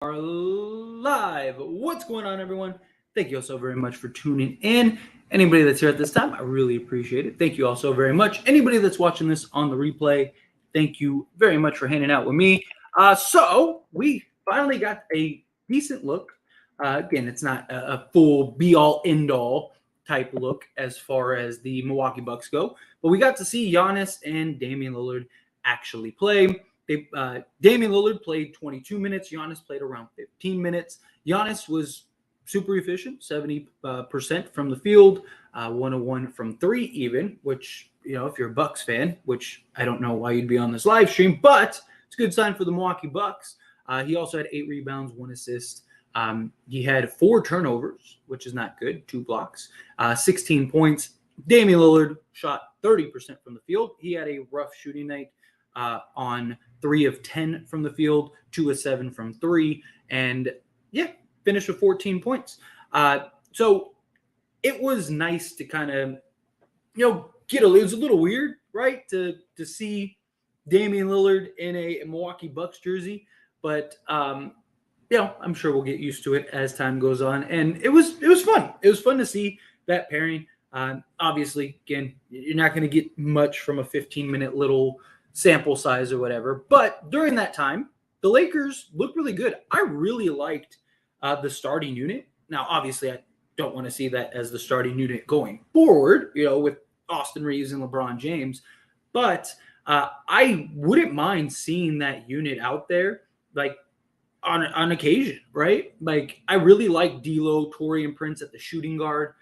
are live. What's going on, everyone? Thank you all so very much for tuning in. Anybody that's here at this time, I really appreciate it. Thank you all so very much. Anybody that's watching this on the replay, thank you very much for hanging out with me. So we finally got a decent look. Again, it's not a full be-all, end-all type look as far as the Milwaukee Bucks go, but we got to see Giannis and Damian Lillard actually play. Damian Lillard played 22 minutes. Giannis played around 15 minutes. Giannis was super efficient, 70% from the field, 101 from three even, which, if you're a Bucks fan, which I don't know why you'd be on this live stream, but it's a good sign for the Milwaukee Bucks. He also had 8 rebounds, 1 assist. He had 4 turnovers, which is not good, 2 blocks, 16 points. Damian Lillard shot 30% from the field. He had a rough shooting night on 3 of 10 from the field, 2 of 7 from 3, and finished with 14 points. So it was nice to kind of, it was a little weird, right, to see Damian Lillard in a Milwaukee Bucks jersey, but I'm sure we'll get used to it as time goes on, and it was fun. It was fun to see that pairing. Obviously, again, you're not going to get much from a 15-minute little sample size or whatever. But during that time, the Lakers looked really good. I really liked the starting unit. Now, obviously, I don't want to see that as the starting unit going forward, with Austin Reeves and LeBron James. But I wouldn't mind seeing that unit out there, like, on occasion, right? Like, I really like D'Lo, Taurean Prince at the shooting guard.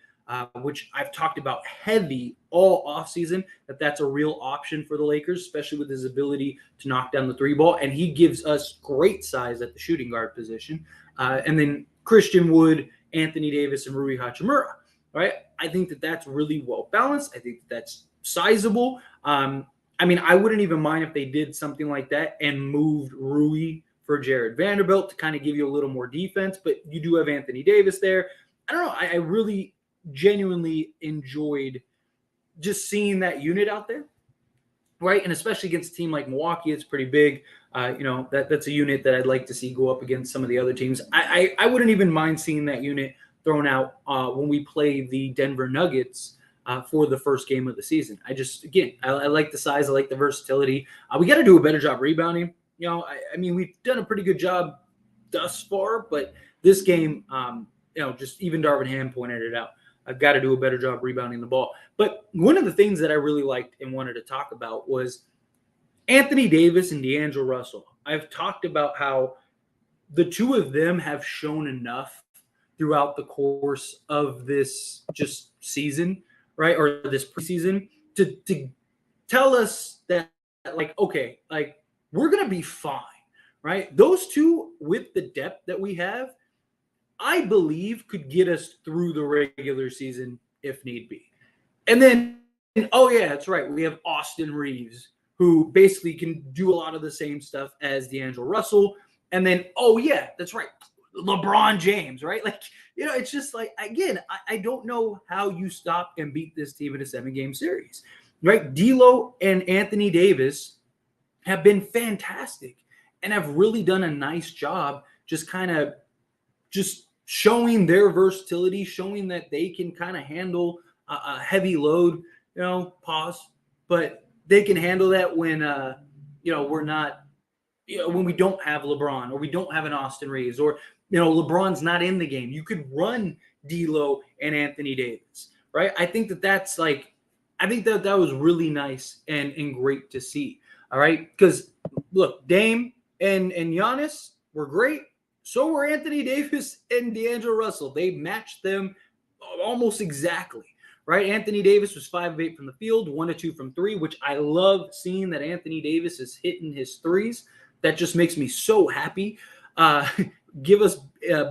Which I've talked about heavy all offseason, that's a real option for the Lakers, especially with his ability to knock down the 3 ball. And he gives us great size at the shooting guard position. And then Christian Wood, Anthony Davis, and Rui Hachimura, right? I think that's really well balanced. I think that's sizable. I wouldn't even mind if they did something like that and moved Rui for Jared Vanderbilt to kind of give you a little more defense. But you do have Anthony Davis there. I don't know. I really genuinely enjoyed just seeing that unit out there, right? And especially against a team like Milwaukee, it's pretty big. That's a unit that I'd like to see go up against some of the other teams. I wouldn't even mind seeing that unit thrown out when we play the Denver Nuggets for the first game of the season. I like the size. I like the versatility. We got to do a better job rebounding. We've done a pretty good job thus far, but this game, just even Darvin Ham pointed it out. I've got to do a better job rebounding the ball. But one of the things that I really liked and wanted to talk about was Anthony Davis and D'Angelo Russell. I've talked about how the two of them have shown enough throughout the course of this just season, right, or this preseason, to tell us that, okay, we're going to be fine, right? Those two, with the depth that we have, I believe could get us through the regular season if need be. And then, that's right, we have Austin Reeves, who basically can do a lot of the same stuff as D'Angelo Russell. And then, that's right, LeBron James, right? It's just again, I don't know how you stop and beat this team in a 7-game series, right? D'Lo and Anthony Davis have been fantastic and have really done a nice job just showing their versatility, showing that they can kind of handle a heavy load, but they can handle that when, we're not, when we don't have LeBron or we don't have an Austin Reeves or, LeBron's not in the game. You could run D'Lo and Anthony Davis, right? I think that was really nice and great to see, all right? Because, look, Dame and Giannis were great. So were Anthony Davis and D'Angelo Russell. They matched them almost exactly, right? Anthony Davis was 5 of 8 from the field, 1 of 2 from 3, which I love seeing that Anthony Davis is hitting his threes. That just makes me so happy. Give us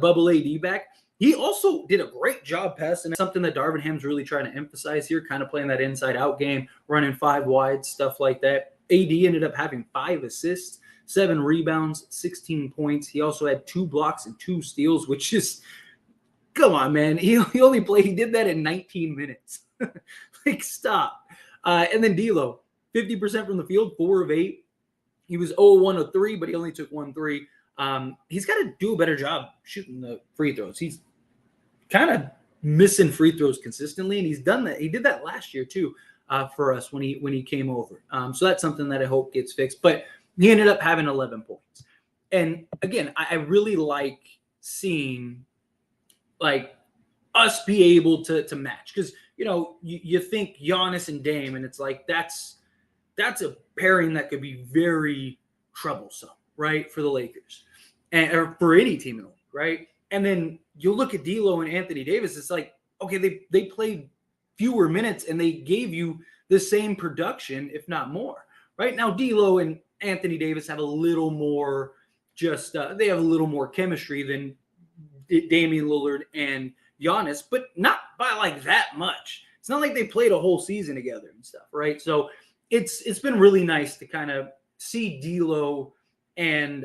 Bubble AD back. He also did a great job passing. Something that Darvin Ham's really trying to emphasize here, kind of playing that inside-out game, running 5 wide, stuff like that. AD ended up having 5 assists. 7 rebounds, 16 points. He also had 2 blocks and 2 steals, which is, come on, man. He did that in 19 minutes. Stop. And then D'Lo, 50% from the field, 4 of 8. He was 0-1 of 3, but he only took 1 3. He's got to do a better job shooting the free throws. He's kind of missing free throws consistently, and he's done that. He did that last year too for us when he came over. So that's something that I hope gets fixed. But he ended up having 11 points. And again, I really like seeing like us be able to match, because you think Giannis and Dame, and it's like that's a pairing that could be very troublesome, right, for the Lakers or for any team in the league, right? And then you look at D'Lo and Anthony Davis, it's like, okay, they played fewer minutes and they gave you the same production, if not more, right? Now D'Lo and Anthony Davis have a little more they have a little more chemistry than Damian Lillard and Giannis, but not by like that much. It's not like they played a whole season together and stuff, right? So it's been really nice to kind of see D'Lo and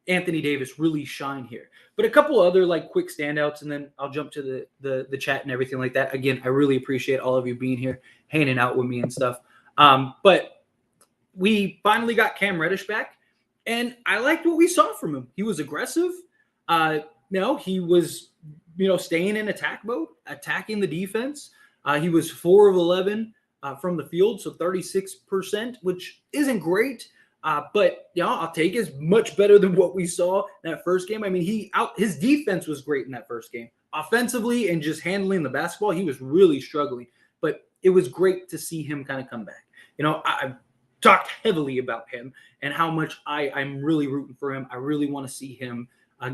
Anthony Davis really shine here. But a couple other like quick standouts, and then I'll jump to the chat and everything like that. Again, I really appreciate all of you being here, hanging out with me and stuff. But we finally got Cam Reddish back, and I liked what we saw from him. He was aggressive. He was staying in attack mode, attacking the defense. He was 4 of 11 from the field, so 36%, which isn't great. But I'll take it. It's much better than what we saw in that first game. I mean, his defense was great in that first game. Offensively and just handling the basketball, he was really struggling. But it was great to see him kind of come back. I've talked heavily about him and how much I'm really rooting for him. I really want to see him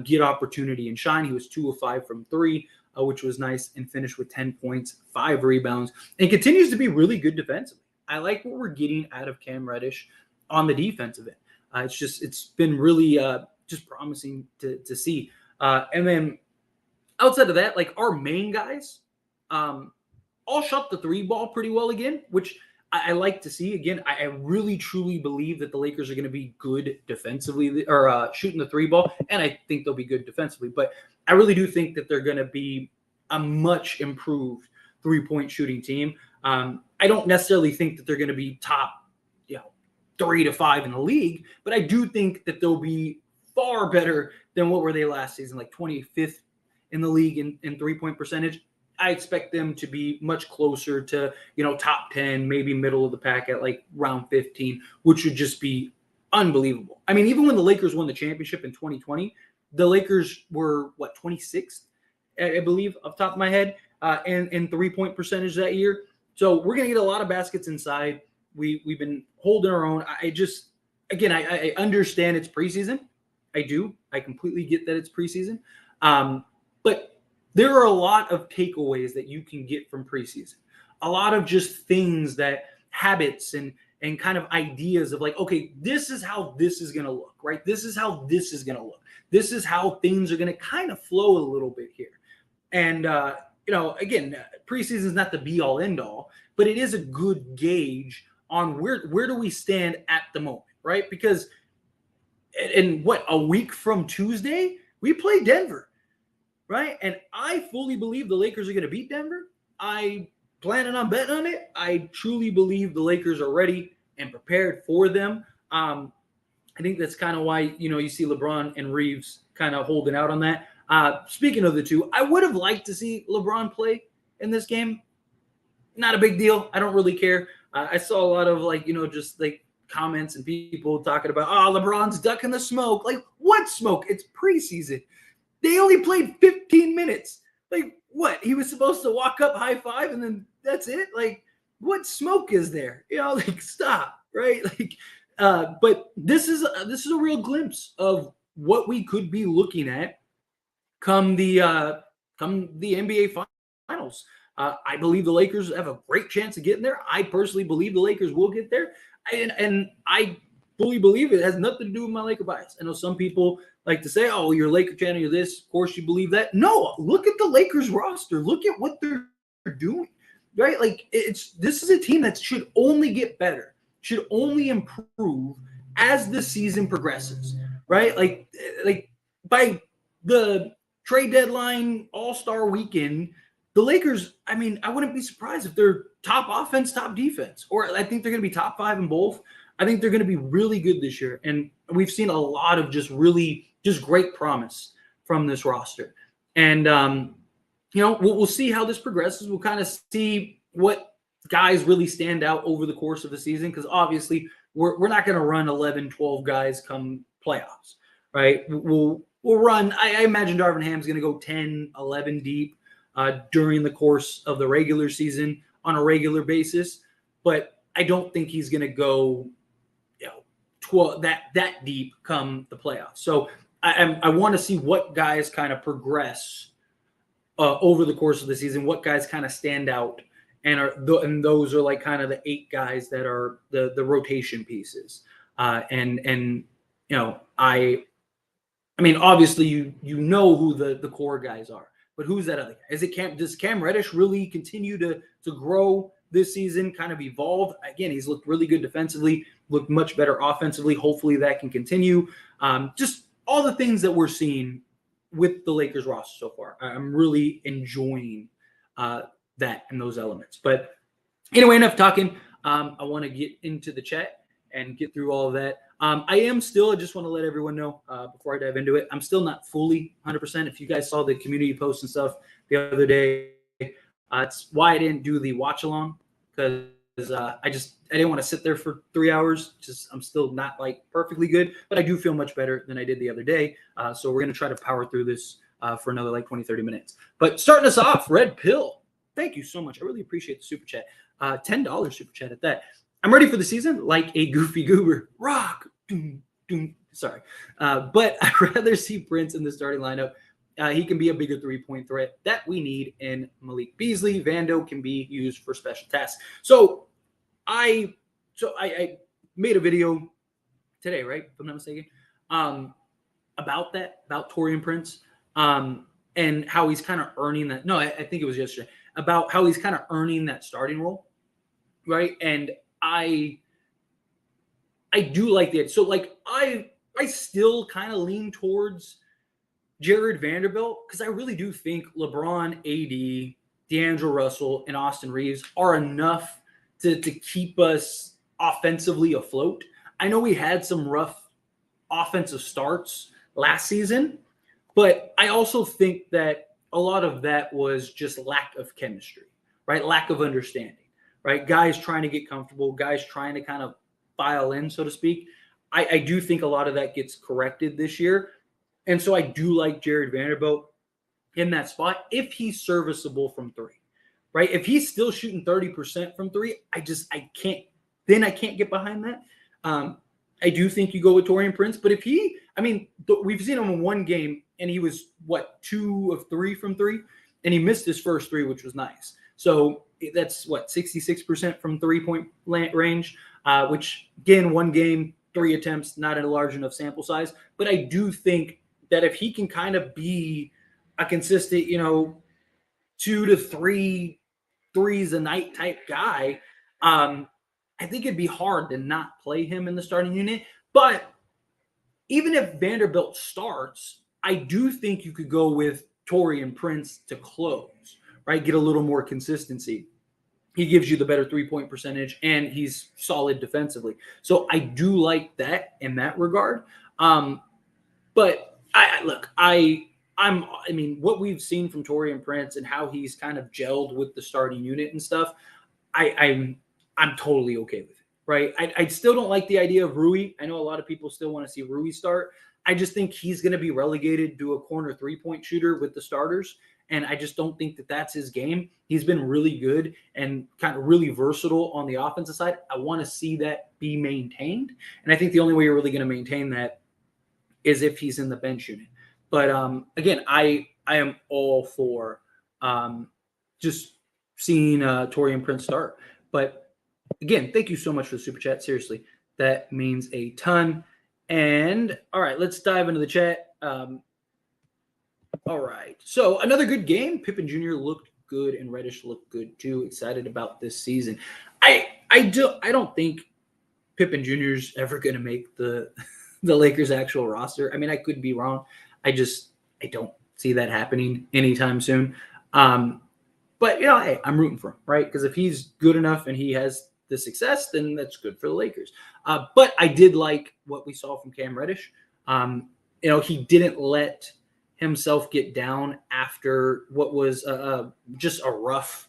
get opportunity and shine. He was 2 of 5 from 3, which was nice, and finished with 10 points, 5 rebounds, and continues to be really good defensively. I like what we're getting out of Cam Reddish on the defensive end. It's been really just promising to see. And then outside of that, like our main guys, all shot the 3 ball pretty well again, which I like to see. Again, I really truly believe that the Lakers are going to be good defensively, or shooting the 3 ball, and I think they'll be good defensively. But I really do think that they're going to be a much improved 3-point shooting team. I don't necessarily think that they're going to be top 3 to 5 in the league, but I do think that they'll be far better than what were they last season, like 25th in the league in 3-point percentage. I expect them to be much closer to, top 10, maybe middle of the pack at like round 15, which would just be unbelievable. I mean, even when the Lakers won the championship in 2020, the Lakers were 26th, I believe, off the top of my head, in 3-point percentage that year. So we're going to get a lot of baskets inside. We've been holding our own. I understand it's preseason. I do. I completely get that it's preseason. But there are a lot of takeaways that you can get from preseason. A lot of just things habits and kind of ideas of like, okay, this is how this is going to look, right? This is how this is going to look. This is how things are going to kind of flow a little bit here. And, again, preseason is not the be all end all, but it is a good gauge on where do we stand at the moment, right? Because in a week from Tuesday, we play Denver, right? And I fully believe the Lakers are going to beat Denver. I planning on betting on it. I truly believe the Lakers are ready and prepared for them. I think that's kind of why, you see LeBron and Reeves kind of holding out on that. Speaking of the two, I would have liked to see LeBron play in this game. Not a big deal. I don't really care. I saw a lot of just comments and people talking about, LeBron's ducking the smoke. Like, what smoke? It's preseason. They only played 15 minutes. Like, what? He was supposed to walk up, high five, and then that's it? Like, what smoke is there? Stop, right? But this is a real glimpse of what we could be looking at come the NBA Finals. I believe the Lakers have a great chance of getting there. I personally believe the Lakers will get there. And I fully believe it has nothing to do with my Laker bias. I know some people like to say, oh, you're a Laker fan, you're this. Of course you believe that. No, look at the Lakers roster. Look at what they're doing, right? Like, this is a team that should only get better, should only improve as the season progresses, right? Like by the trade deadline, All-Star weekend, the Lakers, I wouldn't be surprised if they're top offense, top defense, or I think they're going to be top 5 in both. I think they're going to be really good this year. And we've seen a lot of just great promise from this roster. And, we'll see how this progresses. We'll kind of see what guys really stand out over the course of the season, because obviously we're not going to run 11, 12 guys come playoffs, right? We'll run. I imagine Darvin Ham's going to go 10, 11 deep during the course of the regular season on a regular basis, but I don't think he's going to go 12 that deep come the playoffs. So I want to see what guys kind of progress over the course of the season, what guys kind of stand out, and those are like kind of the 8 guys that are the rotation pieces. I mean, obviously you know who the core guys are, but who's that other guy? Does Cam Reddish really continue to grow this season, kind of evolve? Again, he's looked really good defensively, looked much better offensively. Hopefully that can continue. Just all the things that we're seeing with the Lakers roster so far. I'm really enjoying that and those elements. But anyway, enough talking. I want to get into the chat and get through all of that. I just want to let everyone know before I dive into it, I'm still not fully 100%. If you guys saw the community posts and stuff the other day, it's why I didn't do the watch along, because I didn't want to sit there for 3 hours. I'm still not like perfectly good, but I do feel much better than I did the other day. So we're going to try to power through this for another like 20, 30 minutes. But starting us off, Red Pill. Thank you so much. I really appreciate the super chat. $10 super chat at that. I'm ready for the season like a goofy goober. Rock. Doom, doom. Sorry. But I'd rather see Prince in the starting lineup. He can be a bigger 3-point threat that we need in Malik Beasley. Vando can be used for special tasks. So I made a video today, right? If I'm not mistaken, about Taurean Prince, and how he's kind of earning that. No, I think it was yesterday, about how he's kind of earning that starting role, right? And I do like that. So like I still kind of lean towards Jared Vanderbilt, because I really do think LeBron, AD, D'Angelo Russell, and Austin Reeves are enough to keep us offensively afloat. I know we had some rough offensive starts last season, but I also think that a lot of that was just lack of chemistry, right? Lack of understanding, right? Guys trying to get comfortable, guys trying to kind of file in, so to speak. I do think a lot of that gets corrected this year. And so I do like Jared Vanderbilt in that spot if he's serviceable from 3, right? If he's still shooting 30% from 3, I can't get behind that. I do think you go with Taurean Prince, but if we've seen him in one game and he was 2 of 3 from 3, and he missed his first 3, which was nice. So that's 66% from 3-point range, which again, one game, 3 attempts, not a large enough sample size. But I do think that if he can kind of be a consistent, 2 to 3 threes a night type guy, I think it'd be hard to not play him in the starting unit. But even if Vanderbilt starts, I do think you could go with Taurean Prince to close, right? Get a little more consistency. He gives you the better 3-point percentage, and he's solid defensively. So I do like that in that regard. But what we've seen from Taurean Prince and how he's kind of gelled with the starting unit and stuff, I'm totally okay with it, right? I still don't like the idea of Rui. I know a lot of people still want to see Rui start. I just think he's going to be relegated to a corner 3-point shooter with the starters, and I just don't think that that's his game. He's been really good and kind of really versatile on the offensive side. I want to see that be maintained, and I think the only way you're really going to maintain that is if he's in the bench unit. But again, I am all for just seeing Taurean Prince start. But again, thank you so much for the super chat. Seriously, that means a ton. And all right, let's dive into the chat. All right, so another good game. Pippen Jr. looked good, and Reddish looked good too. Excited about this season. I don't think Pippen Jr. is ever going to make the Lakers' actual roster. I mean, I could be wrong. I don't see that happening anytime soon. But hey, I'm rooting for him, right? Because if he's good enough and he has the success, then that's good for the Lakers. But I did like what we saw from Cam Reddish. He didn't let himself get down after what was just a rough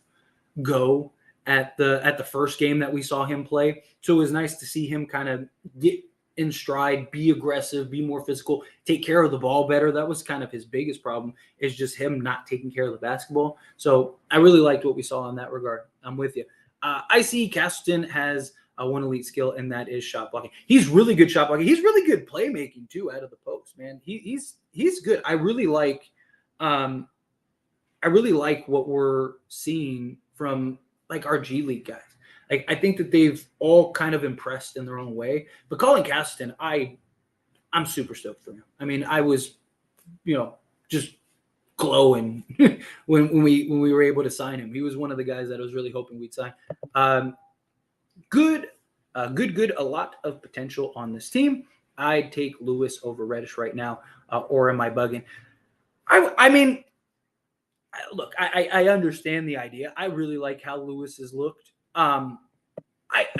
go at the first game that we saw him play. So it was nice to see him kind of get in stride, be aggressive, be more physical, take care of the ball better. That was kind of his biggest problem, is just him not taking care of the basketball. So I really liked what we saw in that regard. I'm with you. I see Castleton has one elite skill, and that is shot blocking. He's really good shot blocking. He's really good playmaking too out of the post, man. He's good. I really like what we're seeing from like our G League guys. Like, I think that they've all kind of impressed in their own way. But Colin Castleton, I'm super stoked for him. I mean, I was, just glowing when we were able to sign him. He was one of the guys that I was really hoping we'd sign. Good. A lot of potential on this team. I'd take Lewis over Reddish right now, or am I bugging? I mean, look, I understand the idea. I really like how Lewis has looked. I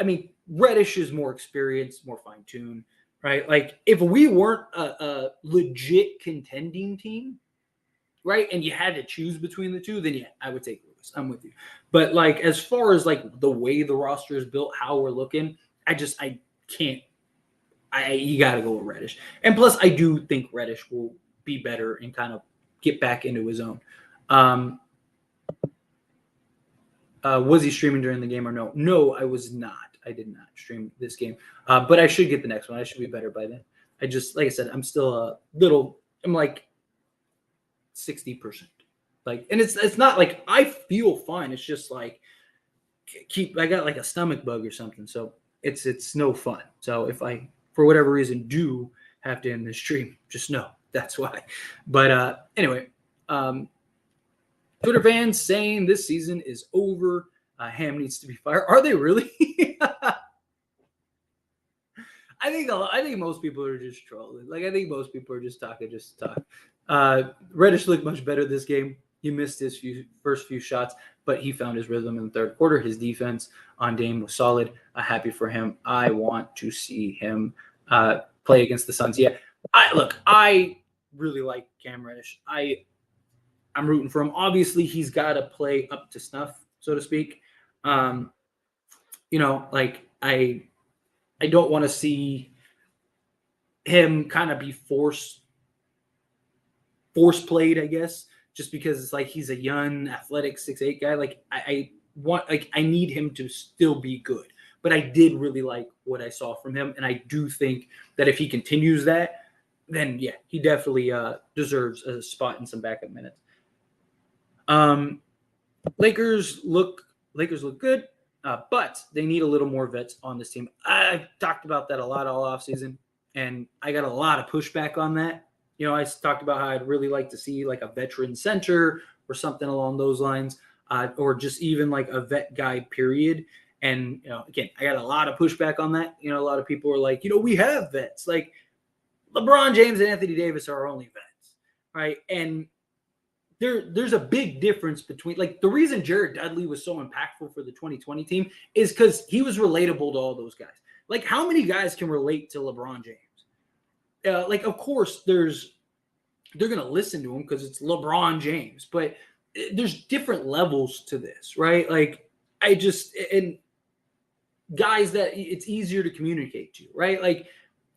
mean, Reddish is more experienced, more fine-tuned, right? Like, if we weren't a legit contending team, right, and you had to choose between the two, then yeah, I would take Lewis. I'm with you. But like, as far as like the way the roster is built, how we're looking, I can't. You got to go with Reddish. And plus, I do think Reddish will be better and kind of get back into his own. Was he streaming during the game or no? No, I was not. I did not stream this game. But I should get the next one. I should be better by then. Like I said, I'm still I'm like 60%. Like, and it's not like I feel fine. It's just like I got like a stomach bug or something. So it's no fun. So if I, for whatever reason, do have to end this stream, just know that's why. But anyway, Twitter fans saying this season is over. Ham needs to be fired. Are they really? I think most people are just trolling. Like, I think most people are just talking just to talk. Reddish looked much better this game. He missed his first few shots, but he found his rhythm in the third quarter. His defense on Dame was solid. Happy for him. I want to see him play against the Suns. Yeah, I really like Cam Reddish. I'm rooting for him. Obviously, he's got to play up to snuff, so to speak. Like, I don't want to see him kind of be force played, I guess, just because it's like he's a young, athletic 6'8" guy. Like, I need him to still be good. But I did really like what I saw from him, and I do think that if he continues that, then yeah, he definitely deserves a spot in some backup minutes. Lakers look good, but they need a little more vets on this team. I talked about that a lot all offseason, and I got a lot of pushback on that. I talked about how I'd really like to see like a veteran center or something along those lines, or just even like a vet guy, period. And, again, I got a lot of pushback on that. A lot of people are like, we have vets. Like, LeBron James and Anthony Davis are our only vets, right? And there's a big difference between, like, the reason Jared Dudley was so impactful for the 2020 team is because he was relatable to all those guys. Like, how many guys can relate to LeBron James? Like, of course, they're going to listen to him because it's LeBron James, but there's different levels to this, right? Like, and guys that it's easier to communicate to, right? Like,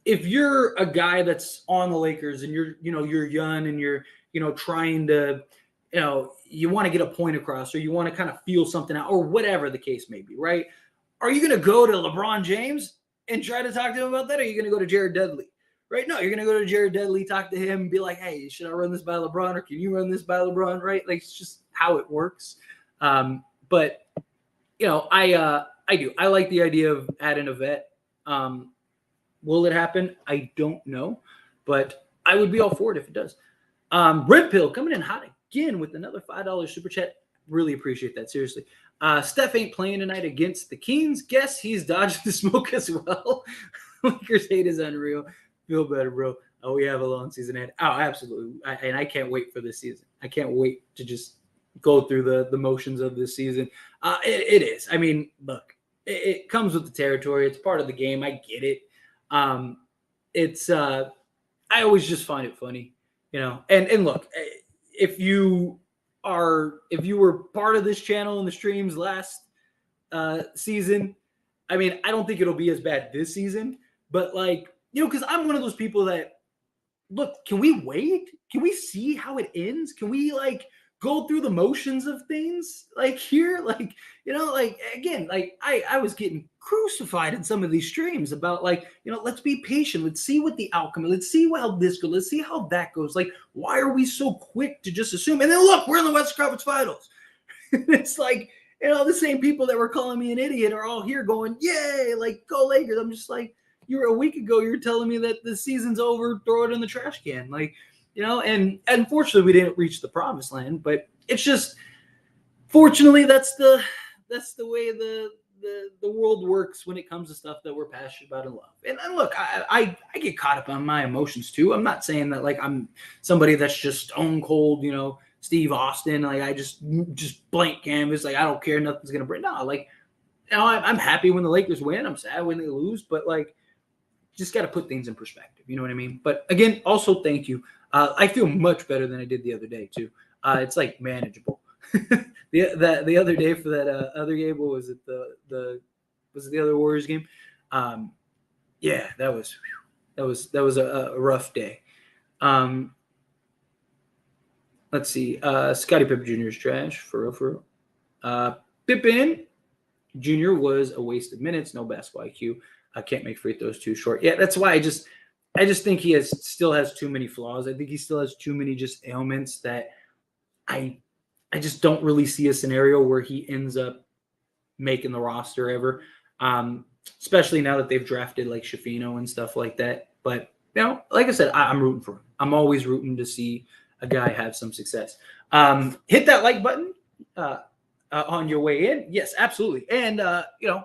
if you're a guy that's on the Lakers and you're young and you're, trying to, you want to get a point across, or you want to kind of feel something out, or whatever the case may be, right? Are you going to go to LeBron James and try to talk to him about that? Or are you going to go to Jared Dudley? Right? No, you're going to go to Jared Dudley, talk to him, and be like, hey, should I run this by LeBron, or can you run this by LeBron? Right? Like, it's just how it works. But, I do. I like the idea of adding a vet. Will it happen? I don't know. But I would be all for it if it does. Red Pill coming in hot again with another $5 super chat. Really appreciate that. Seriously. Steph ain't playing tonight against the Kings. Guess he's dodging the smoke as well. Lakers hate is unreal. Feel better, bro. Oh, we have a long season ahead. Oh, absolutely. And I can't wait for this season. I can't wait to just go through the motions of this season. It is. I mean, look, it comes with the territory. It's part of the game. I get it. It's I always just find it funny, And look, if you were part of this channel in the streams last season, I mean, I don't think it'll be as bad this season, but because I'm one of those people that look, can we wait? Can we see how it ends? Can we go through the motions of things here? Again, I was getting crucified in some of these streams about let's be patient. Let's see what the outcome is. Let's see how this goes. Let's see how that goes. Why are we so quick to just assume? And then look, we're in the Western Conference Finals. It's the same people that were calling me an idiot are all here going, yay, go Lakers. I'm just a week ago, you were telling me that the season's over, throw it in the trash can. And unfortunately we didn't reach the promised land, but it's just, fortunately, that's the way the world works when it comes to stuff that we're passionate about and love. And look, I get caught up on my emotions too. I'm not saying that I'm somebody that's just stone cold, Steve Austin. I just blank canvas. I don't care. Nothing's going to break. No, I'm happy when the Lakers win. I'm sad when they lose, but just got to put things in perspective. You know what I mean? But again, also thank you. I feel much better than I did the other day too. It's manageable. the other day for that other game, what was it? Was it the other Warriors game? Yeah, that was a rough day. Let's see. Scottie Pippen Jr. is trash for real. Pippen Jr. was a waste of minutes. No basketball IQ. I can't make free throws too short. Yeah, that's why I just think he still has too many flaws. I think he still has too many just ailments that I just don't really see a scenario where he ends up making the roster ever. Especially now that they've drafted Shafino and stuff like that. But like I said, I'm rooting for him. I'm always rooting to see a guy have some success. Hit that like button on your way in. Yes, absolutely. And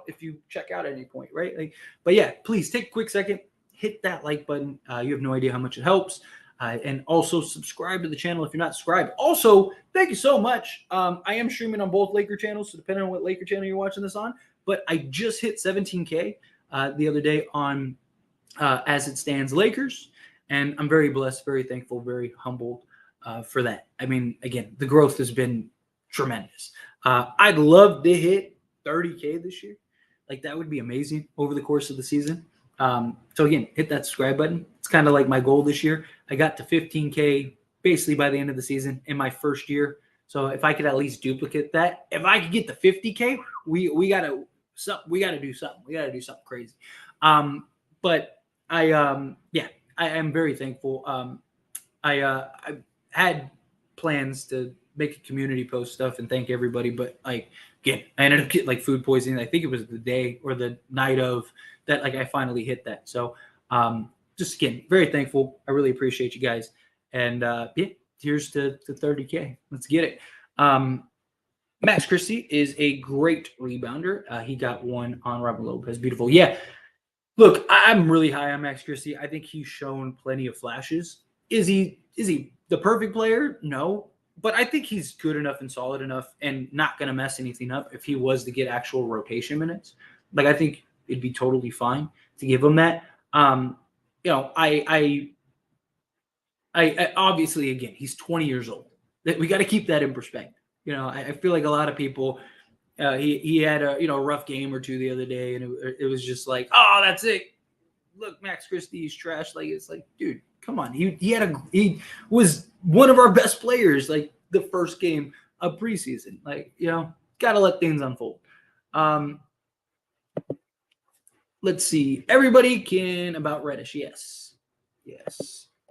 if you check out at any point, right? But yeah, please take a quick second, hit that like button. You have no idea how much it helps. And also subscribe to the channel if you're not subscribed. Also, thank you so much. I am streaming on both Laker channels, so depending on what Laker channel you're watching this on. But I just hit 17K the other day on As It Stands Lakers. And I'm very blessed, very thankful, very humbled for that. I mean, again, the growth has been tremendous. I'd love to hit 30K this year. That would be amazing over the course of the season. So again, hit that subscribe button. It's kind of my goal this year. I got to 15K basically by the end of the season in my first year. So if I could at least duplicate that, if I could get to 50K, we gotta do something. We gotta do something crazy. But I am very thankful. I had plans to make a community post stuff and thank everybody, but again, I ended up getting food poisoning. I think it was the day or the night of that, I finally hit that. So just again, very thankful. I really appreciate you guys. And yeah, here's to 30K. Let's get it. Max Christie is a great rebounder. He got one on Robin Lopez. Beautiful. Yeah. Look, I'm really high on Max Christie. I think he's shown plenty of flashes. Is he the perfect player? No. But I think he's good enough and solid enough and not going to mess anything up if he was to get actual rotation minutes. I think it'd be totally fine to give him that. I obviously, again, he's 20 years old. We got to keep that in perspective. I feel like a lot of people, he had a rough game or two the other day, and it was just oh, that's it. Look, Max Christie's trash. It's dude, come on. He was one of our best players the first game of preseason. Got to let things unfold. Let's see. Everybody can about Reddish. Yes.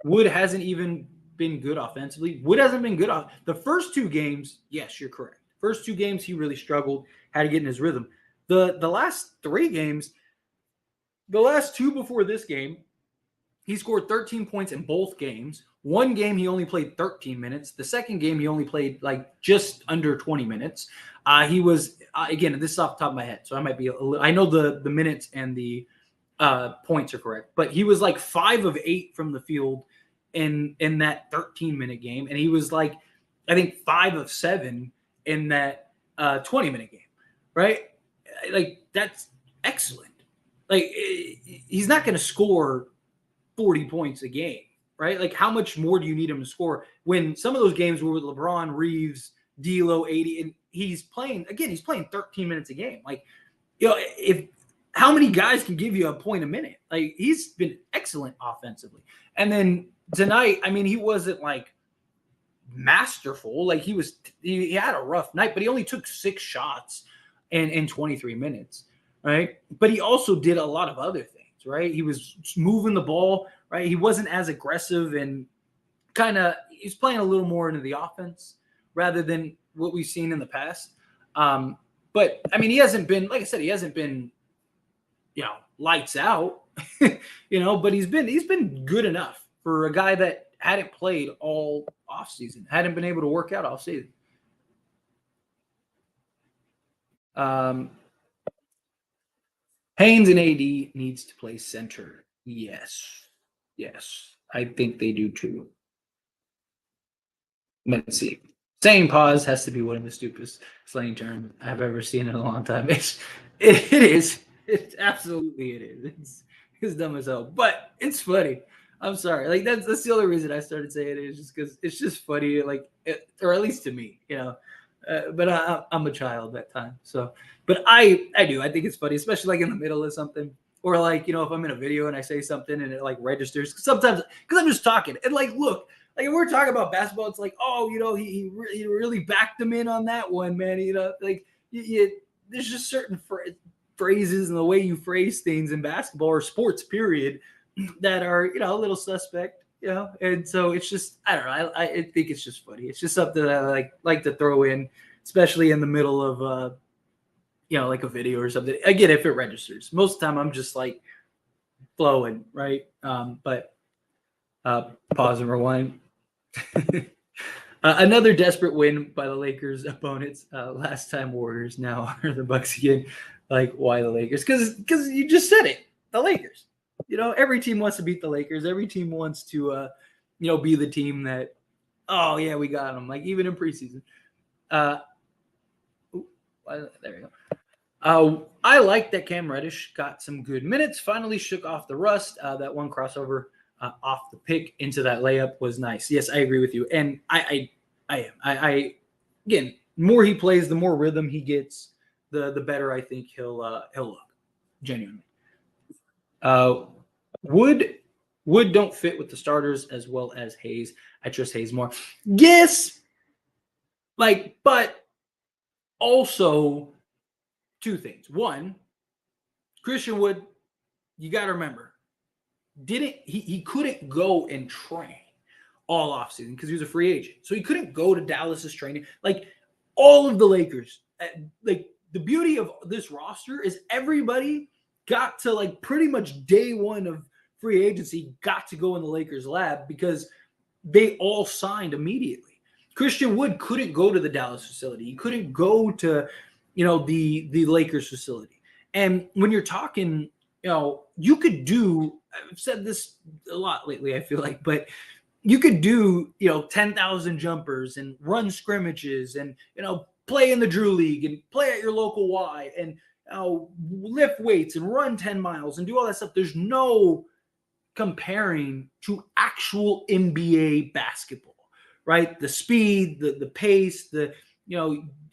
Wood hasn't even been good offensively. Wood hasn't been good off the first two games. Yes, you're correct. First two games, he really struggled, had to get in his rhythm. The last three games, the last two before this game, he scored 13 points in both games. One game, he only played 13 minutes. The second game, he only played just under 20 minutes. He was, again, this is off the top of my head, so I might be I know the minutes and the points are correct, but he was 5 of 8 from the field in that 13-minute game, and he was I think 5 of 7 in that 20-minute game, right? like that's excellent. Like he's not going to score 40 points a game, right? Like how much more do you need him to score when some of those games were with LeBron, Reeves, D'Lo, 80, and he's playing 13 minutes a game. Like, if how many guys can give you a point a minute? Like he's been excellent offensively. And then tonight, I mean, he wasn't like masterful. Like he had a rough night, but he only took 6 shots in 23 minutes, right? But he also did a lot of other things, right? He was moving the ball, right? He wasn't as aggressive and he's playing a little more into the offense rather than what we've seen in the past. But I mean, he hasn't been, like I said, lights out, but he's been good enough for a guy that hadn't played all offseason, hadn't been able to work out all season. Haynes and AD needs to play center. Yes. I think they do too. Let's see. Saying pause has to be one of the stupidest slang terms I've ever seen in a long time. It is. It absolutely it is. It's dumb as hell, but it's funny. I'm sorry. Like that's the only reason I started saying it is just because it's just funny. Like, or at least to me, But I'm a child that time, so. But I do. I think it's funny, especially like in the middle of something, or like if I'm in a video and I say something and it like registers. Sometimes because I'm just talking and like look. Like if we're talking about basketball, it's like, oh, he really backed him in on that one, man. There's just certain phrases and the way you phrase things in basketball or sports, period, that are a little suspect, And so it's just I don't know. I think it's just funny. It's just something that I like to throw in, especially in the middle of like a video or something. Again, if it registers. Most of the time, I'm just like flowing, right? But pause and rewind. Another desperate win by the Lakers opponents. Last time Warriors, now are the Bucks again. Like, why the Lakers? Because you just said it. The Lakers. Every team wants to beat the Lakers. Every team wants to, be the team that, oh yeah, we got them. Like even in preseason. There we go. I like that Cam Reddish got some good minutes. Finally shook off the rust. That one crossover. Off the pick into that layup was nice. Yes, I agree with you. And I am. Again, more he plays, the more rhythm he gets, the better I think he'll look. Genuinely. Wood don't fit with the starters as well as Hayes. I trust Hayes more. Yes. But also 2 things. One, Christian Wood, you got to remember, he couldn't go and train all offseason because he was a free agent. So he couldn't go to Dallas's training. Like all of the Lakers, like the beauty of this roster is everybody got to like pretty much day one of free agency got to go in the Lakers lab because they all signed immediately. Christian Wood couldn't go to the Dallas facility. He couldn't go to, the Lakers facility. And when you're talking, you could do, I've said this a lot lately, I feel like, but you could do, 10,000 jumpers and run scrimmages and, play in the Drew League and play at your local Y and lift weights and run 10 miles and do all that stuff. There's no comparing to actual NBA basketball, right? The speed, the pace,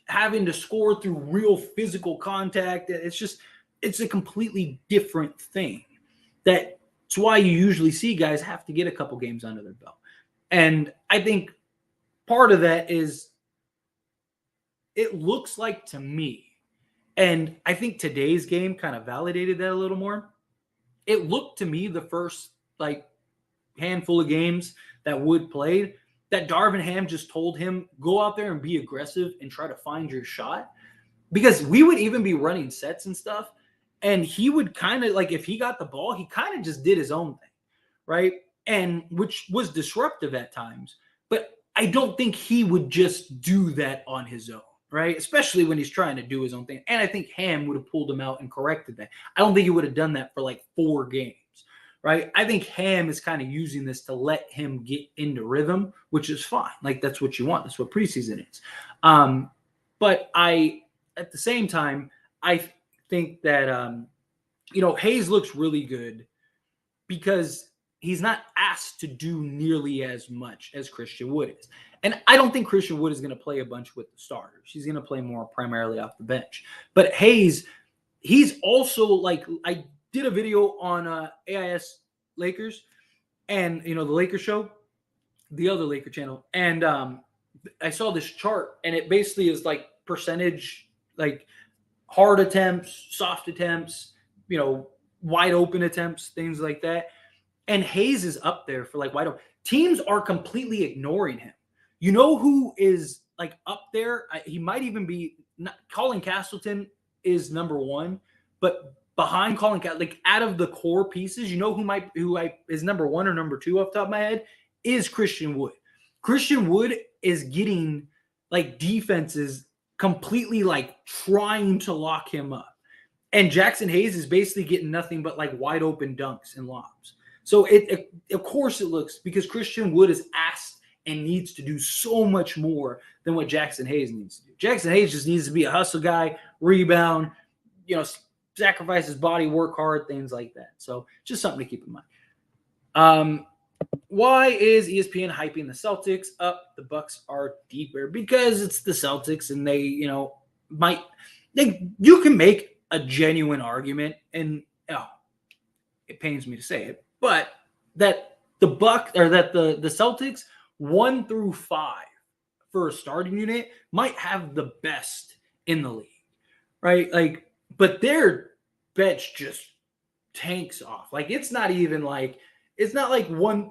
having to score through real physical contact. It's a completely different thing. That's why you usually see guys have to get a couple games under their belt. And I think part of that is it looks like to me, and I think today's game kind of validated that a little more. It looked to me the first handful of games that Wood played that Darvin Ham just told him, go out there and be aggressive and try to find your shot. Because we would even be running sets and stuff. And he would kind of if he got the ball, he kind of just did his own thing. Right. And which was disruptive at times. But I don't think he would just do that on his own. Right. Especially when he's trying to do his own thing. And I think Ham would have pulled him out and corrected that. I don't think he would have done that for 4 games. Right. I think Ham is kind of using this to let him get into rhythm, which is fine. That's what you want. That's what preseason is. But at the same time, think that Hayes looks really good because he's not asked to do nearly as much as Christian Wood is. And I don't think Christian Wood is going to play a bunch with the starters. He's going to play more primarily off the bench. But Hayes, he's also like, I did a video on AIS Lakers and, the Lakers show, the other Laker channel. And I saw this chart and it basically is like percentage, like hard attempts, soft attempts, wide open attempts, things like that. And Hayes is up there for like wide open. Teams are completely ignoring him. You know who is like up there? He might even be Colin Castleton is number one, but behind Colin Castleton, like out of the core pieces, who is number one or number two off the top of my head is Christian Wood. Christian Wood is getting like defenses completely like trying to lock him up. And Jackson Hayes is basically getting nothing but like wide open dunks and lobs. So of course it looks, because Christian Wood is asked and needs to do so much more than what Jackson Hayes needs to do. Jackson Hayes just needs to be a hustle guy, rebound, sacrifice his body, work hard, things like that. So just something to keep in mind. Why is ESPN hyping the Celtics up? The Bucks are deeper because it's the Celtics, and they, you can make a genuine argument, and it pains me to say it, but that the Celtics 1 through 5 for a starting unit might have the best in the league, right? Like, but their bench just tanks off. Like, it's not like 1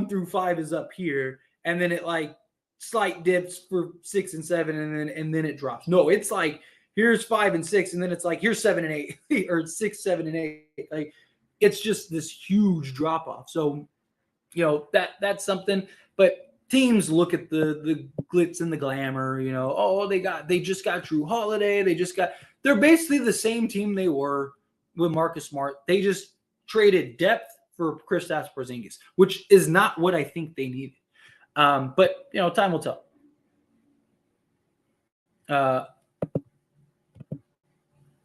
through 5 is up here and then it like slight dips for 6 and 7 and then it drops. No, it's like here's 5 and 6 and then it's like here's 7 and 8 or 6, 7 and 8. Like, it's just this huge drop off. So, that's something. But teams look at the glitz and the glamour. They just got Drew Holiday. They're basically the same team they were with Marcus Smart. They just traded depth for Kristaps Porzingis, which is not what I think they needed. But time will tell.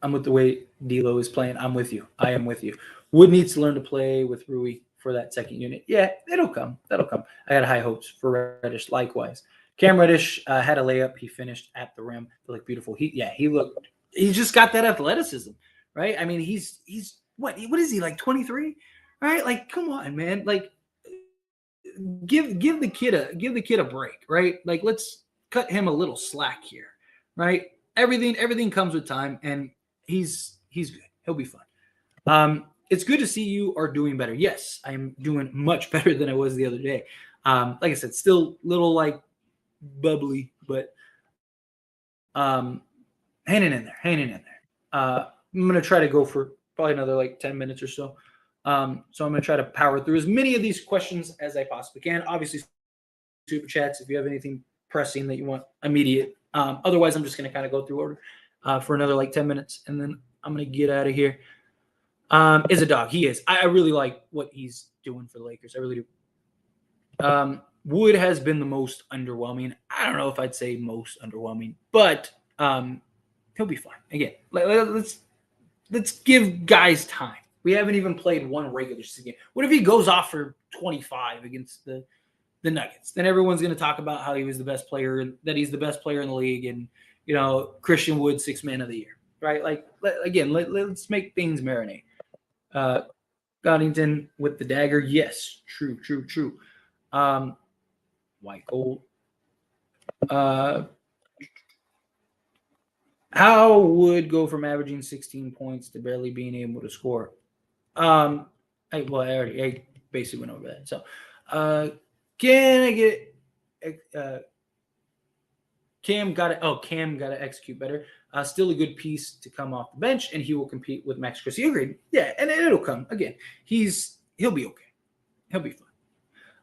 I'm with the way D'Lo is playing. I'm with you. I am with you. Wood needs to learn to play with Rui for that second unit. Yeah, it'll come. That'll come. I had high hopes for Reddish. Likewise, Cam Reddish had a layup. He finished at the rim. It looked beautiful. He just got that athleticism, right? I mean, he's what is he, like 23, right? Like, come on, man. Like, give the kid a break, right? Like, let's cut him a little slack here, right? Everything comes with time, and he's good. He'll be fine. It's good to see you are doing better. Yes, I'm doing much better than I was the other day. Like I said, still little like bubbly, but hanging in there. I'm going to try to go for probably another like 10 minutes or so. So I'm going to try to power through as many of these questions as I possibly can. Obviously, super chats if you have anything pressing that you want immediate. Otherwise, I'm just going to kind of go through order for another like 10 minutes, and then I'm going to get out of here. Is a dog. He is. I really like what he's doing for the Lakers. I really do. Wood has been the most underwhelming. I don't know if I'd say most underwhelming, but he'll be fine. Again, let's give guys time. We haven't even played one regular season game. What if he goes off for 25 against the Nuggets? Then everyone's going to talk about how he was the best player, that he's the best player in the league, and Christian Wood 6th man of the year, right? Like, let's make things marinate. Goddington with the dagger. Yes, true. White gold. How would go from averaging 16 points to barely being able to score? I basically went over that. So, can I get Cam got to execute better. Still a good piece to come off the bench, and he will compete with Max Christie. Agreed. Yeah, and it'll come. Again, he'll be okay. He'll be fine.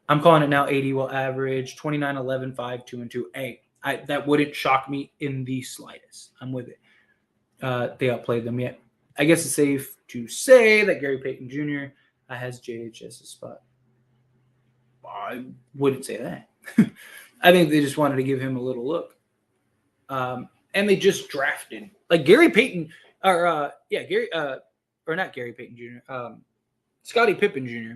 I'm calling it now. 80 will average 29, 11, 5, 2, and 2. Hey, that wouldn't shock me in the slightest. I'm with it. They outplayed them yet. I guess it's safe to say that Gary Payton Jr. Has JHS's spot. I wouldn't say that. I think they just wanted to give him a little look. And they just drafted. Like, Gary Payton, Gary, or not Gary Payton Jr. Scottie Pippen Jr.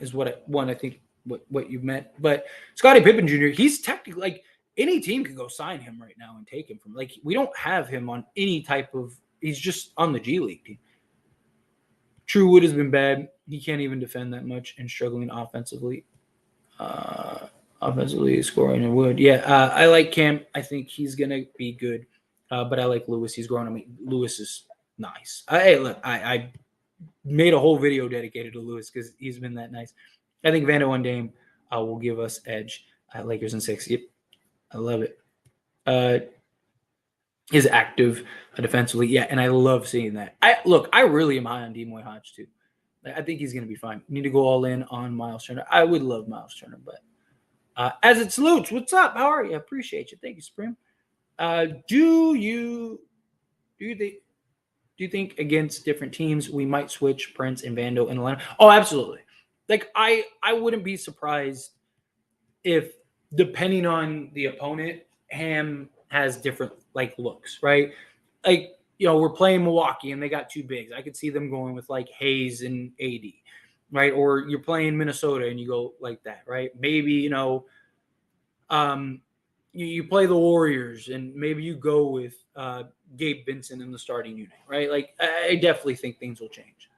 Is one I think what you've meant. But Scottie Pippen Jr. He's technically like any team could go sign him right now and take him from. Like we don't have him on any type of. He's just on the G League team. True Wood has been bad. He can't even defend that much and struggling offensively. Offensively scoring and Wood. Yeah, I like Cam. I think he's gonna be good. But I like Lewis. He's growing. I mean, Lewis is nice. I made a whole video dedicated to Lewis because he's been that nice. I think Vando and Dame will give us edge at Lakers in 6. Yep, I love it. Is active defensively, yeah, and I love seeing that. I really am high on Demoy Hodge too. I think he's going to be fine. Need to go all in on Miles Turner. I would love Miles Turner, but as it salutes, what's up? How are you? Appreciate you. Thank you, Spring. Do you think against different teams we might switch Prince and Vando in the lineup? Oh, absolutely. Like I wouldn't be surprised if, depending on the opponent, Ham has different like looks, right? Like, we're playing Milwaukee and they got 2 bigs. I could see them going with like Hayes and AD, right? Or you're playing Minnesota and you go like that, right? Maybe, you play the Warriors and maybe you go with Gabe Vincent in the starting unit, right? Like, I definitely think things will change.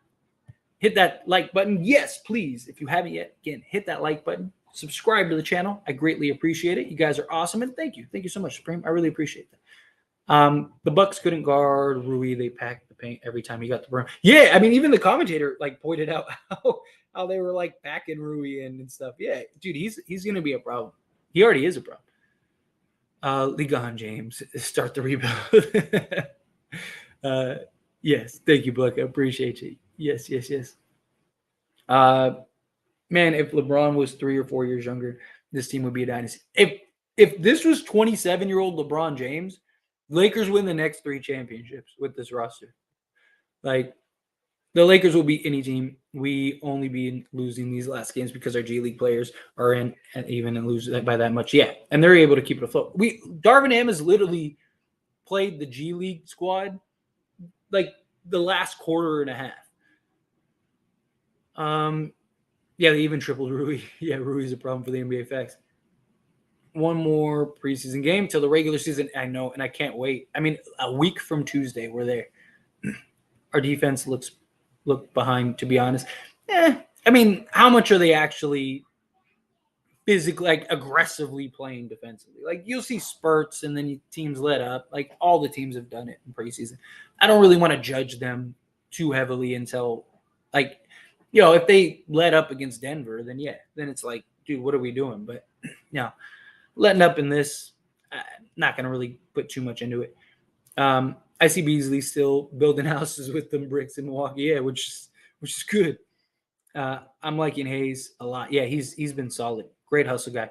Hit that like button. Yes, please. If you haven't yet, again, hit that like button. Subscribe to the channel. I greatly appreciate it. You guys are awesome. And thank you. Thank you so much, Supreme. I really appreciate that. The Bucks couldn't guard Rui. They packed the paint every time he got the brim. Yeah, I mean, even the commentator like pointed out how they were like packing Rui and stuff. Yeah, dude, he's gonna be a problem. He already is a problem. Ligon James, start the rebuild. Yes, thank you, Buck. I appreciate you. Yes. Man, if LeBron was 3 or 4 years younger, this team would be a dynasty. If this was 27-year-old LeBron James, Lakers win the next 3 championships with this roster. Like, the Lakers will beat any team. We only be losing these last games because our G League players are in and even and lose by that much. Yeah, and they're able to keep it afloat. Darvin Ham has literally played the G League squad like the last quarter and a half. Yeah, they even tripled Rui. Yeah, Rui's a problem for the NBA facts. One more preseason game till the regular season. I know, and I can't wait. I mean, a week from Tuesday, we're there. Our defense look behind, to be honest. I mean, how much are they actually physically, like aggressively playing defensively? Like, you'll see spurts and then teams let up. Like, all the teams have done it in preseason. I don't really want to judge them too heavily until, like, if they let up against Denver, then it's like, dude, what are we doing? But letting up in this, not going to really put too much into it. I see Beasley still building houses with them bricks in Milwaukee, which is good. I'm liking Hayes a lot. Yeah, he's been solid. Great hustle guy.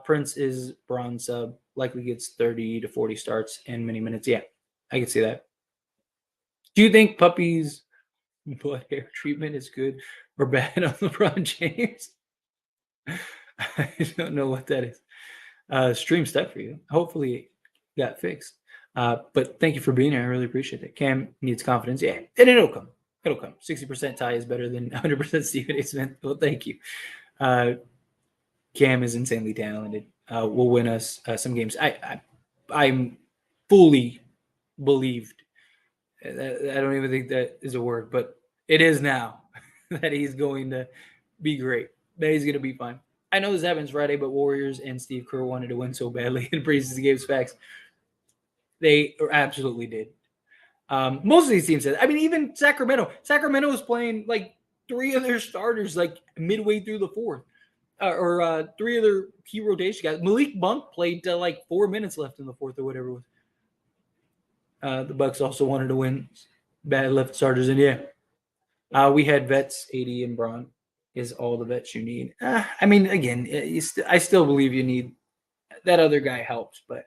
Prince is bronze sub, likely gets 30 to 40 starts in many minutes. Yeah, I can see that. Do you think Puppy's blood hair treatment is good or bad on LeBron James? I don't know what that is. Stream stuck for you. Hopefully it got fixed. But thank you for being here. I really appreciate it. Cam needs confidence. Yeah, and it'll come. It'll come. 60% Ty is better than 100% Stephen A. Smith. Well, thank you. Cam is insanely talented. Will win us some games. I'm fully believed. I don't even think that is a word, but it is now that he's going to be great. That he's going to be fine. I know this happens Friday, but Warriors and Steve Kerr wanted to win so badly in preseason games. Facts. They absolutely did. Most of these teams said. I mean, even Sacramento. Sacramento was playing like 3 of their starters like midway through the fourth, or 3 of their key rotation guys. Malik Monk played till like 4 minutes left in the fourth or whatever it was. The Bucks also wanted to win. Bad left starters, and we had vets. AD and Braun is all the vets you need. I mean, again, I still believe you need that other guy helps, but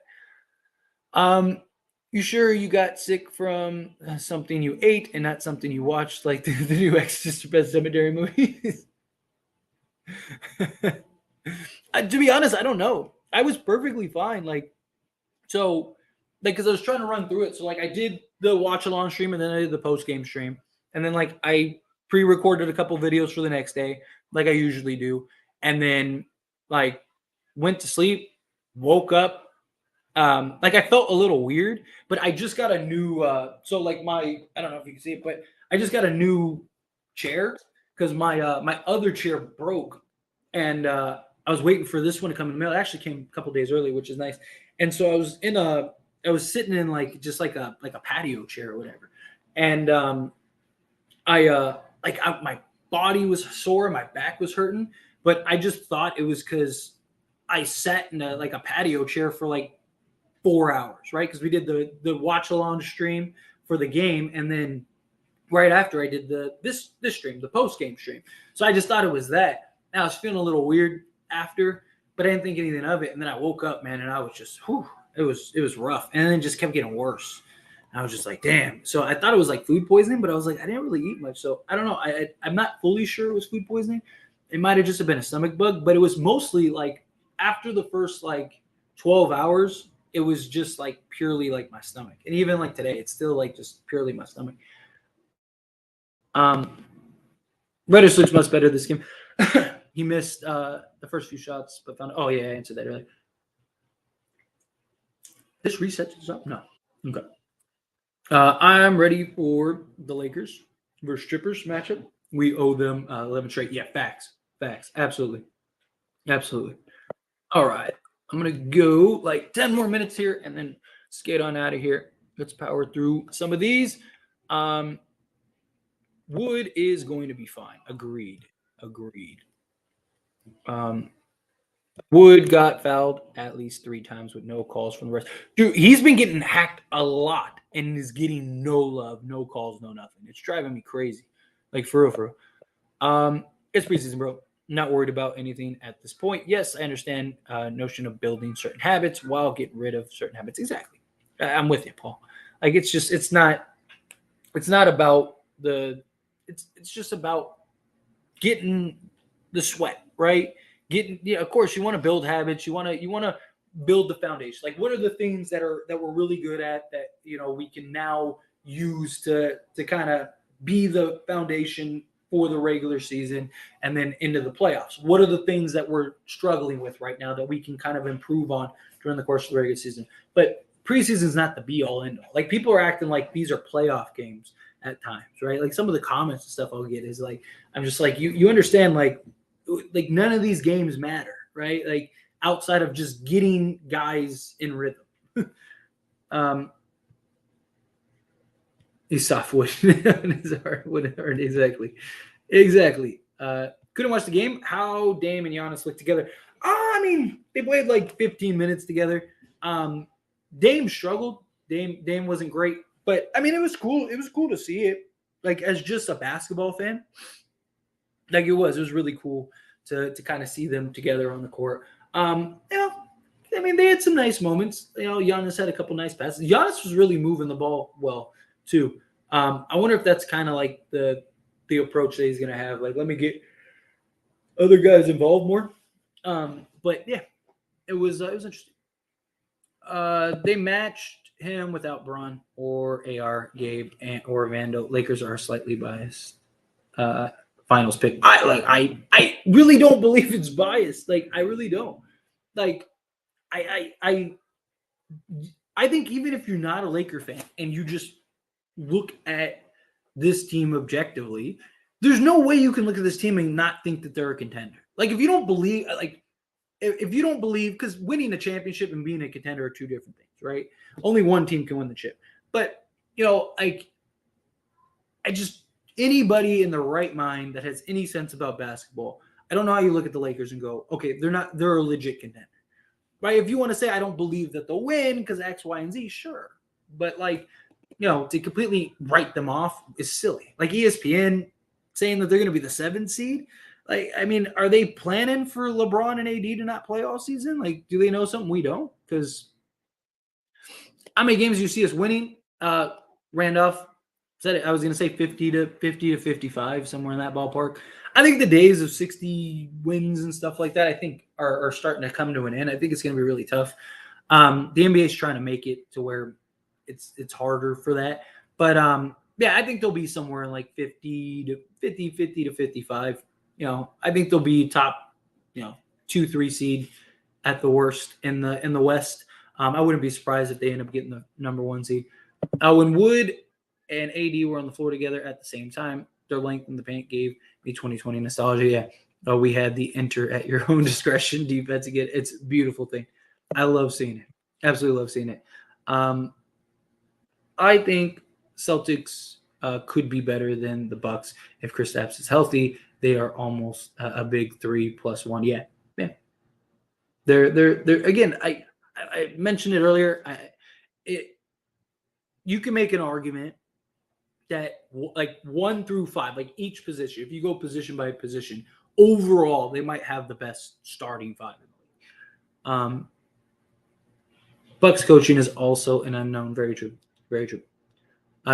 you sure you got sick from something you ate and not something you watched, like the new Exorcist Pet Cemetery movies? To be honest, I don't know. I was perfectly fine. Like, so like, because I was trying to run through it. So like I did the watch along stream and then I did the post game stream, and then like I pre-recorded a couple videos for the next day, like I usually do, and then like went to sleep, woke up. Like I felt a little weird, but I just got a new. So like I don't know if you can see it, but I just got a new chair because my other chair broke, and I was waiting for this one to come in the mail. It actually came a couple days early, which is nice. And so I was sitting in like just like a patio chair or whatever, and my body was sore, my back was hurting, but I just thought it was because I sat in a patio chair for like 4 hours, right? Because we did the watch along stream for the game, and then right after I did this stream, the post game stream. So I just thought it was that. And I was feeling a little weird after, but I didn't think anything of it. And then I woke up, man, and I was just, it was rough, and then it just kept getting worse. And I was just like, damn. So I thought it was like food poisoning, but I was like, I didn't really eat much, so I don't know. I'm not fully sure it was food poisoning. It might have just been a stomach bug, but it was mostly like after the first like 12 hours, it was just like purely like my stomach. And even like today, it's still like just purely my stomach. Reddish looks much better this game. He missed the first few shots, but found. Oh yeah, I answered that earlier. This resets this up? No. Okay. I'm ready for the Lakers versus Strippers matchup. We owe them 11 straight. Yeah, facts. Absolutely. All right. I'm going to go like 10 more minutes here and then skate on out of here. Let's power through some of these. Wood is going to be fine. Agreed. Wood got fouled at least 3 times with no calls from the rest. Dude, he's been getting hacked a lot and is getting no love, no calls, no nothing. It's driving me crazy. Like, for real. It's preseason, bro. Not worried about anything at this point. Yes, I understand notion of building certain habits while getting rid of certain habits. Exactly. I'm with you, Paul. Like, it's not about it's just about getting the sweat, right? Of course you want to build habits. You want to build the foundation. Like, what are the things that we're really good at that, we can now use to kind of be the foundation for the regular season and then into the playoffs? What are the things that we're struggling with right now that we can kind of improve on during the course of the regular season? But preseason is not the be all end all. Like, people are acting like these are playoff games at times, right? Like, some of the comments and stuff I'll get is like, I'm just like, you understand, like none of these games matter, right? Like, outside of just getting guys in rhythm. He's softwood. His hardwood hard. Exactly. Couldn't watch the game. How Dame and Giannis look together. I mean, they played like 15 minutes together. Dame struggled. Dame wasn't great, but I mean, it was cool. It was cool to see it. Like, as just a basketball fan, like, it was really cool to kind of see them together on the court. I mean, they had some nice moments. Giannis had a couple nice passes. Giannis was really moving the ball well too. I wonder if that's kind of like the approach that he's going to have. Like, let me get other guys involved more. But yeah, it was interesting. They matched him without Braun or AR, Gabe, or Vando. Lakers are slightly biased. Finals pick. I really don't believe it's biased. Like, I really don't. Like, I think even if you're not a Laker fan and you just look at this team objectively, there's no way you can look at this team and not think that they're a contender. Like, if you don't believe, because winning a championship and being a contender are two different things, right? Only one team can win the chip. But, anybody in the right mind that has any sense about basketball, I don't know how you look at the Lakers and go, okay, they're a legit contender. Right? If you want to say, I don't believe that they'll win because X, Y, and Z, sure. But, to completely write them off is silly. Like, ESPN saying that they're going to be the 7th seed. Like, I mean, are they planning for LeBron and AD to not play all season? Like, do they know something we don't? Because how many games do you see us winning? Randolph said it. I was going to say 50 to 55, somewhere in that ballpark. I think the days of 60 wins and stuff like that, I think, are starting to come to an end. I think it's going to be really tough. The NBA is trying to make it to where it's harder for that. But yeah, I think they'll be somewhere in like 50 to 55. I think they'll be top, 2-3 seed at the worst in the West. I wouldn't be surprised if they end up getting the number 1 seed. When Wood and AD were on the floor together at the same time, their length in the paint gave me 2020 nostalgia. Yeah, we had the enter at your own discretion defense again. It's a beautiful thing. I love seeing it. Absolutely love seeing it. I think Celtics could be better than the Bucks if Kristaps is healthy. They are almost a big 3+1. Yeah. They're again. I mentioned it earlier. You can make an argument that like 1 through 5, like each position, if you go position by position, overall they might have the best starting 5 in the league. Bucks coaching is also an unknown. Very true. Very true.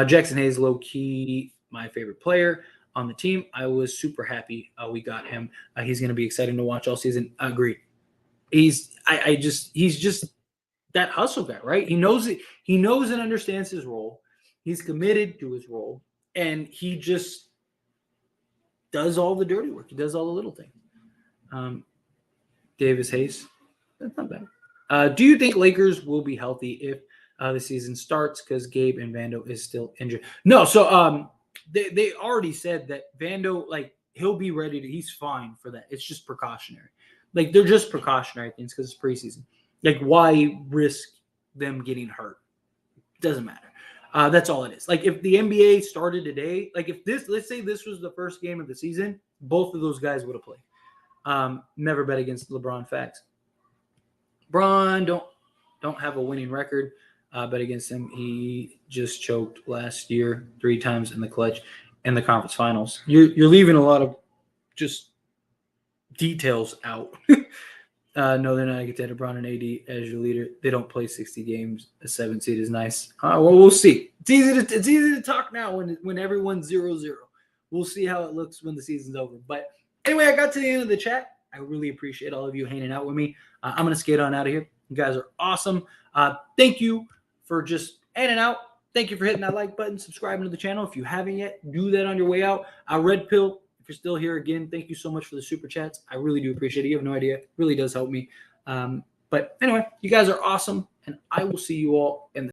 Jackson Hayes, low key, my favorite player on the team. I was super happy we got him. He's going to be exciting to watch all season. Agreed. He's just that hustle guy, right? He knows it. He knows and understands his role. He's committed to his role, and he just does all the dirty work. He does all the little things. Davis Hayes, that's not bad. Do you think Lakers will be healthy if the season starts? Because Gabe and Vando is still injured. No, so they already said that Vando, like, he'll be ready to. He's fine for that. It's just precautionary. Like, they're just precautionary things because it's preseason. Like, why risk them getting hurt? Doesn't matter. That's all it is. Like, if the NBA started today, like if this, let's say this was the first game of the season, both of those guys would have played. Never bet against LeBron. Facts. Bron don't have a winning record, bet against him. He just choked last year 3 times in the clutch in the conference finals. You're leaving a lot of just details out. No, they're not going to get LeBron and AD as your leader. They don't play 60 games. A 7 seed is nice. Well, we'll see. It's easy to talk now when everyone's 0-0. We'll see how it looks when the season's over. But anyway, I got to the end of the chat. I really appreciate all of you hanging out with me. I'm going to skate on out of here. You guys are awesome. Thank you for just hanging out. Thank you for hitting that like button, subscribing to the channel. If you haven't yet, do that on your way out. Red Pill, if you're still here, again, thank you so much for the super chats. I really do appreciate it. You have no idea. It really does help me. But anyway, you guys are awesome, and I will see you all in the